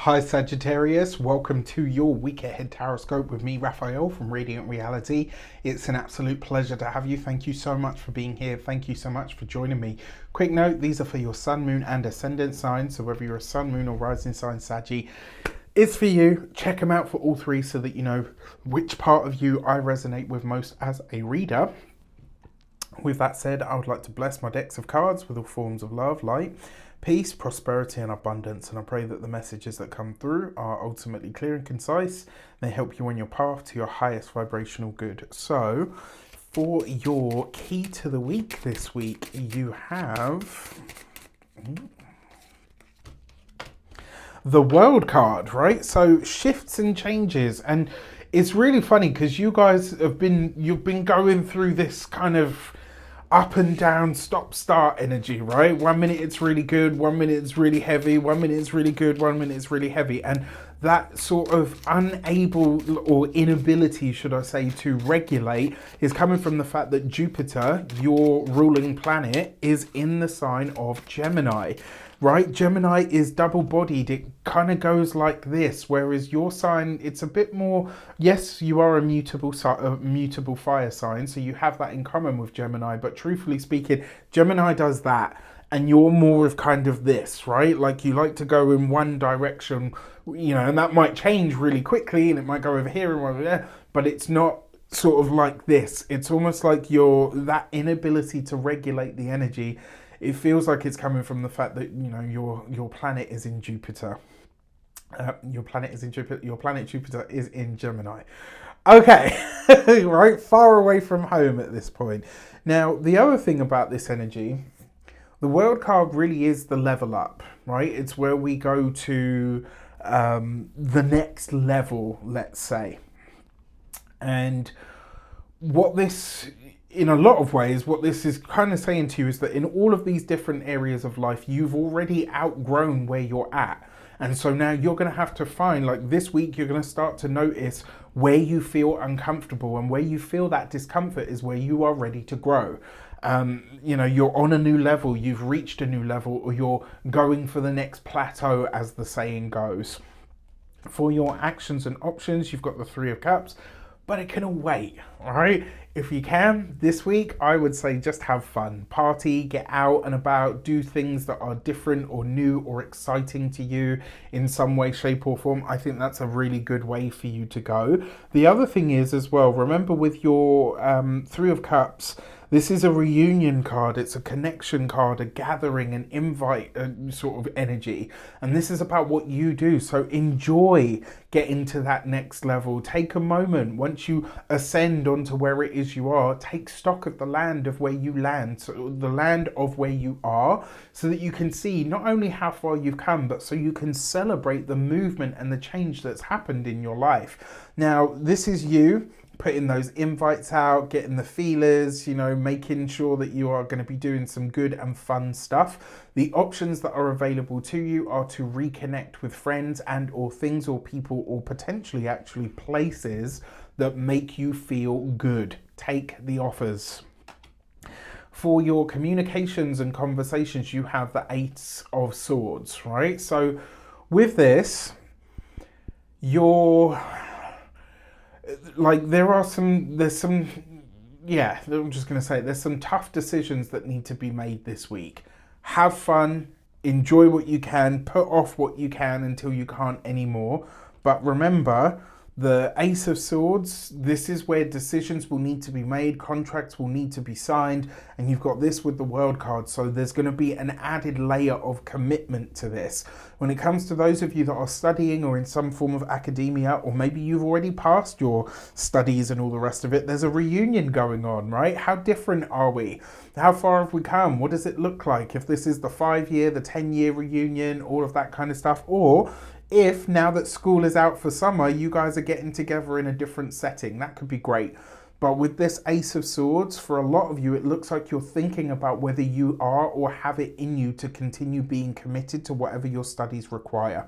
Hi Sagittarius, welcome to your week ahead taroscope with me, Raphael from Radiant Reality. It's an absolute pleasure to have you. Thank you so much for being here. Thank you so much for joining me. Quick note, these are for your sun, moon and ascendant signs. So whether you're a sun, moon or rising sign Saggy, it's for you. Check them out for all three so that you know which part of you I resonate with most as a reader. With that said, I would like to bless my decks of cards with all forms of love, light, peace, prosperity and abundance, and I pray that the messages that come through are ultimately clear and concise. They help you on your path to your highest vibrational good. So for your key to the week this week, you have the World card, right? So shifts and changes, and it's really funny because you've been going through this kind of up and down, stop start energy, right? 1 minute it's really good, 1 minute it's really heavy, 1 minute it's really good, 1 minute it's really heavy. And that sort of unable or inability, should I say, to regulate is coming from the fact that Jupiter, your ruling planet, is in the sign of Gemini. Right, Gemini is double-bodied. It kind of goes like this, whereas your sign, it's a bit more. Yes, you are a mutable fire sign, so you have that in common with Gemini. But truthfully speaking, Gemini does that, and you're more of kind of this, right? Like you like to go in one direction, and that might change really quickly, and it might go over here and over there, but it's not sort of like this. It's almost like that inability to regulate the energy. It feels like it's coming from the fact that your planet is in Jupiter. Your planet Jupiter is in Gemini. Okay, right, far away from home at this point. Now, the other thing about this energy, the World card really is the level up, right? It's where we go to the next level, let's say. And what this, in a lot of ways, what this is kind of saying to you is that in all of these different areas of life, you've already outgrown where you're at. And so now you're going to have to find, like this week, you're going to start to notice where you feel uncomfortable, and where you feel that discomfort is where you are ready to grow. You're on a new level, you've reached a new level, or you're going for the next plateau, as the saying goes. For your actions and options, you've got the Three of Cups, but it can all wait, all right? If you can, this week, I would say just have fun. Party, get out and about, do things that are different or new or exciting to you in some way, shape or form. I think that's a really good way for you to go. The other thing is as well, remember with your Three of Cups, this is a reunion card, it's a connection card, a gathering, an invite sort of energy. And this is about what you do. So enjoy getting to that next level. Take a moment, once you ascend onto where it is you are, take stock of the land of where you land, so the land of where you are, so that you can see not only how far you've come, but so you can celebrate the movement and the change that's happened in your life. Now, this is you putting those invites out, getting the feelers, making sure that you are going to be doing some good and fun stuff. The options that are available to you are to reconnect with friends and or things or people or potentially actually places that make you feel good. Take the offers. For your communications and conversations, you have the Ace of Swords, right? So with this, I'm just going to say there's some tough decisions that need to be made this week. Have fun, enjoy what you can, put off what you can until you can't anymore. But remember, the Ace of Swords, this is where decisions will need to be made, contracts will need to be signed, and you've got this with the World card, so there's going to be an added layer of commitment to this. When it comes to those of you that are studying or in some form of academia, or maybe you've already passed your studies and all the rest of it, there's a reunion going on, right? How different are we? How far have we come? What does it look like? If this is the 5-year, the 10-year reunion, all of that kind of stuff, or if now that school is out for summer, you guys are getting together in a different setting, that could be great. But with this Ace of Swords, for a lot of you, it looks like you're thinking about whether you are or have it in you to continue being committed to whatever your studies require.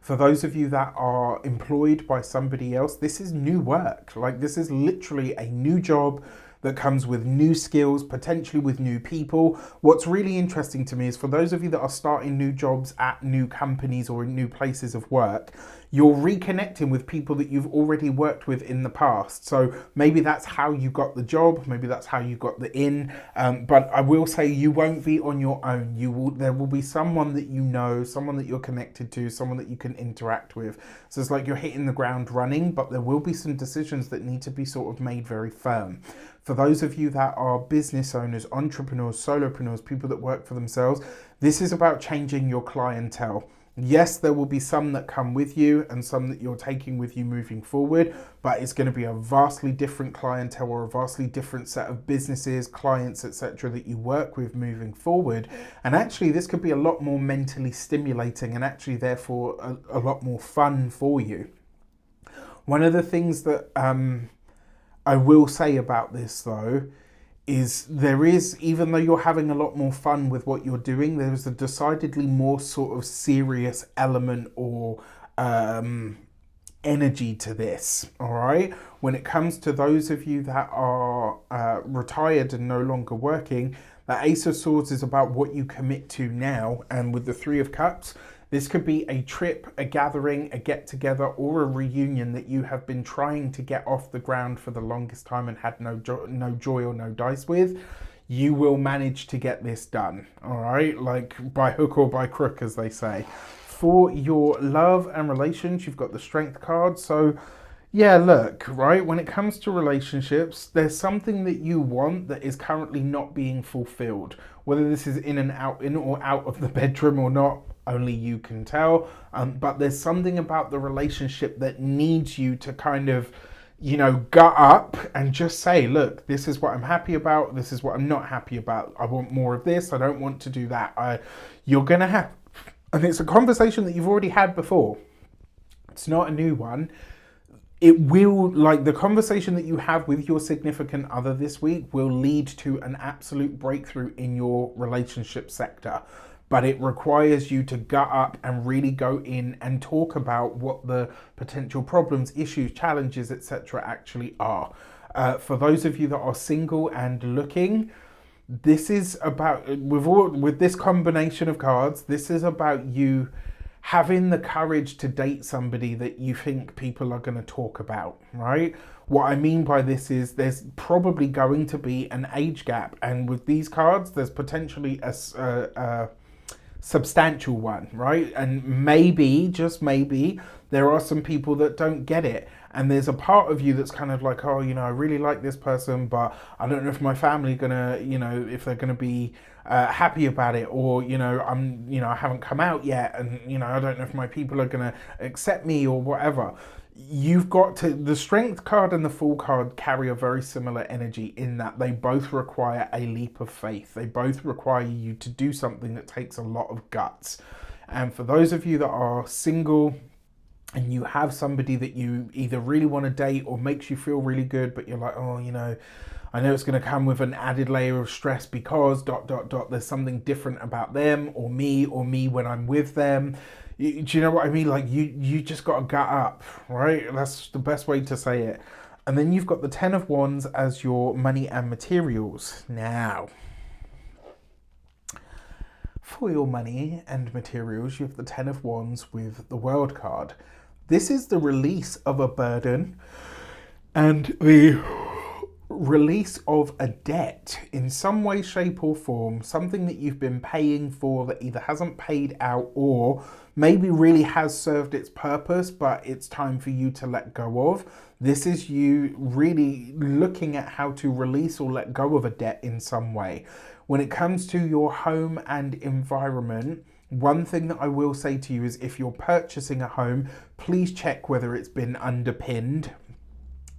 For those of you that are employed by somebody else, this is new work. Like this is literally a new job, that comes with new skills, potentially with new people. What's really interesting to me is for those of you that are starting new jobs at new companies or in new places of work, you're reconnecting with people that you've already worked with in the past. So maybe that's how you got the job, maybe that's how you got the in. But I will say you won't be on your own. There will be someone that you know, someone that you're connected to, someone that you can interact with. So it's like you're hitting the ground running, but there will be some decisions that need to be sort of made very firm. For those of you that are business owners, entrepreneurs, solopreneurs, people that work for themselves, this is about changing your clientele. Yes, there will be some that come with you and some that you're taking with you moving forward, but it's going to be a vastly different clientele or a vastly different set of businesses, clients, etc. that you work with moving forward. And actually, this could be a lot more mentally stimulating and actually therefore a lot more fun for you. One of the things that I will say about this though is even though you're having a lot more fun with what you're doing, there's a decidedly more sort of serious element or energy to this, all right? When it comes to those of you that are retired and no longer working, the Ace of Swords is about what you commit to now, and with the Three of Cups, this could be a trip, a gathering, a get-together, or a reunion that you have been trying to get off the ground for the longest time and had no joy or no dice with. You will manage to get this done, all right? Like by hook or by crook, as they say. For your love and relations, you've got the Strength card. So yeah, look, right, when it comes to relationships, there's something that you want that is currently not being fulfilled. Whether this is in or out of the bedroom or not, only you can tell. But there's something about the relationship that needs you to kind of, gut up and just say, look, this is what I'm happy about. This is what I'm not happy about. I want more of this. I don't want to do that. You're going to have, and it's a conversation that you've already had before. It's not a new one. It will, like the conversation that you have with your significant other this week will lead to an absolute breakthrough in your relationship sector. But it requires you to gut up and really go in and talk about what the potential problems, issues, challenges, etc. actually are. For those of you that are single and looking, this is about, with this combination of cards, this is about you having the courage to date somebody that you think people are going to talk about, right? What I mean by this is there's probably going to be an age gap. And with these cards, there's potentially a substantial one, right? And maybe, just maybe, there are some people that don't get it. And there's a part of you that's kind of like, oh, I really like this person, but I don't know if my family are gonna, if they're gonna be happy about it, or, I haven't come out yet, and, I don't know if my people are gonna accept me or whatever. You've got to, the Strength card and the Fool card carry a very similar energy in that they both require a leap of faith. They both require you to do something that takes a lot of guts. And for those of you that are single and you have somebody that you either really want to date or makes you feel really good, but you're like, oh, I know it's going to come with an added layer of stress because ... there's something different about them or me when I'm with them. Do you know what I mean? Like you just got to gut up, right? That's the best way to say it. And then you've got the Ten of Wands as your money and materials. Now, for your money and materials, you have the Ten of Wands with the World card. This is the release of a burden and the release of a debt in some way, shape or form, something that you've been paying for that either hasn't paid out or maybe really has served its purpose, but it's time for you to let go of. This is you really looking at how to release or let go of a debt in some way. When it comes to your home and environment, one thing that I will say to you is if you're purchasing a home, please check whether it's been underpinned.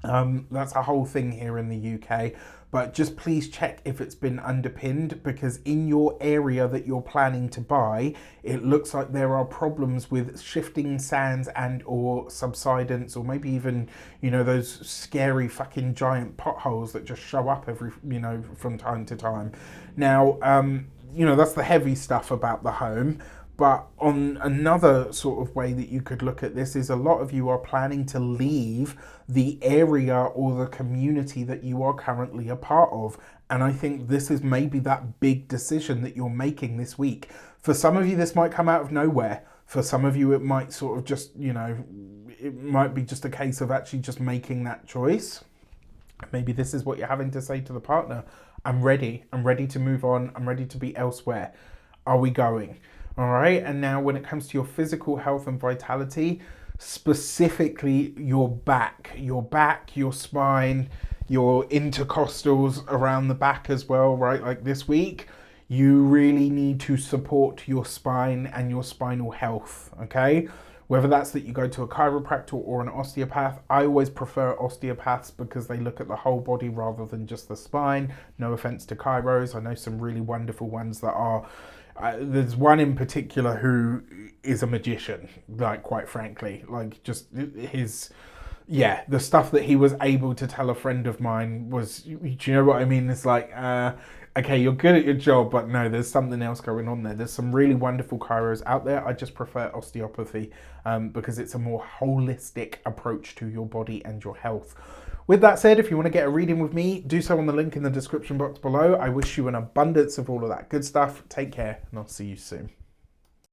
That's a whole thing here in the UK, but just please check if it's been underpinned, because in your area that you're planning to buy, it looks like there are problems with shifting sands and or subsidence, or maybe even, those scary fucking giant potholes that just show up from time to time. Now, that's the heavy stuff about the home. But on another sort of way that you could look at this is a lot of you are planning to leave the area or the community that you are currently a part of. And I think this is maybe that big decision that you're making this week. For some of you, this might come out of nowhere. For some of you, it might sort of just, it might be just a case of actually just making that choice. Maybe this is what you're having to say to the partner. I'm ready to move on. I'm ready to be elsewhere. Are we going? All right. And now when it comes to your physical health and vitality, specifically your back, your spine, your intercostals around the back as well, right? Like this week, you really need to support your spine and your spinal health, okay? Whether that's that you go to a chiropractor or an osteopath. I always prefer osteopaths because they look at the whole body rather than just the spine. No offense to chiros. I know some really wonderful ones that are... there's one in particular who is a magician, like, quite frankly. Like, just his... yeah, the stuff that he was able to tell a friend of mine was... do you know what I mean? It's like... okay, you're good at your job, but no, there's something else going on there. There's some really wonderful chiros out there. I just prefer osteopathy because it's a more holistic approach to your body and your health. With that said, if you want to get a reading with me, do so on the link in the description box below. I wish you an abundance of all of that good stuff. Take care, and I'll see you soon.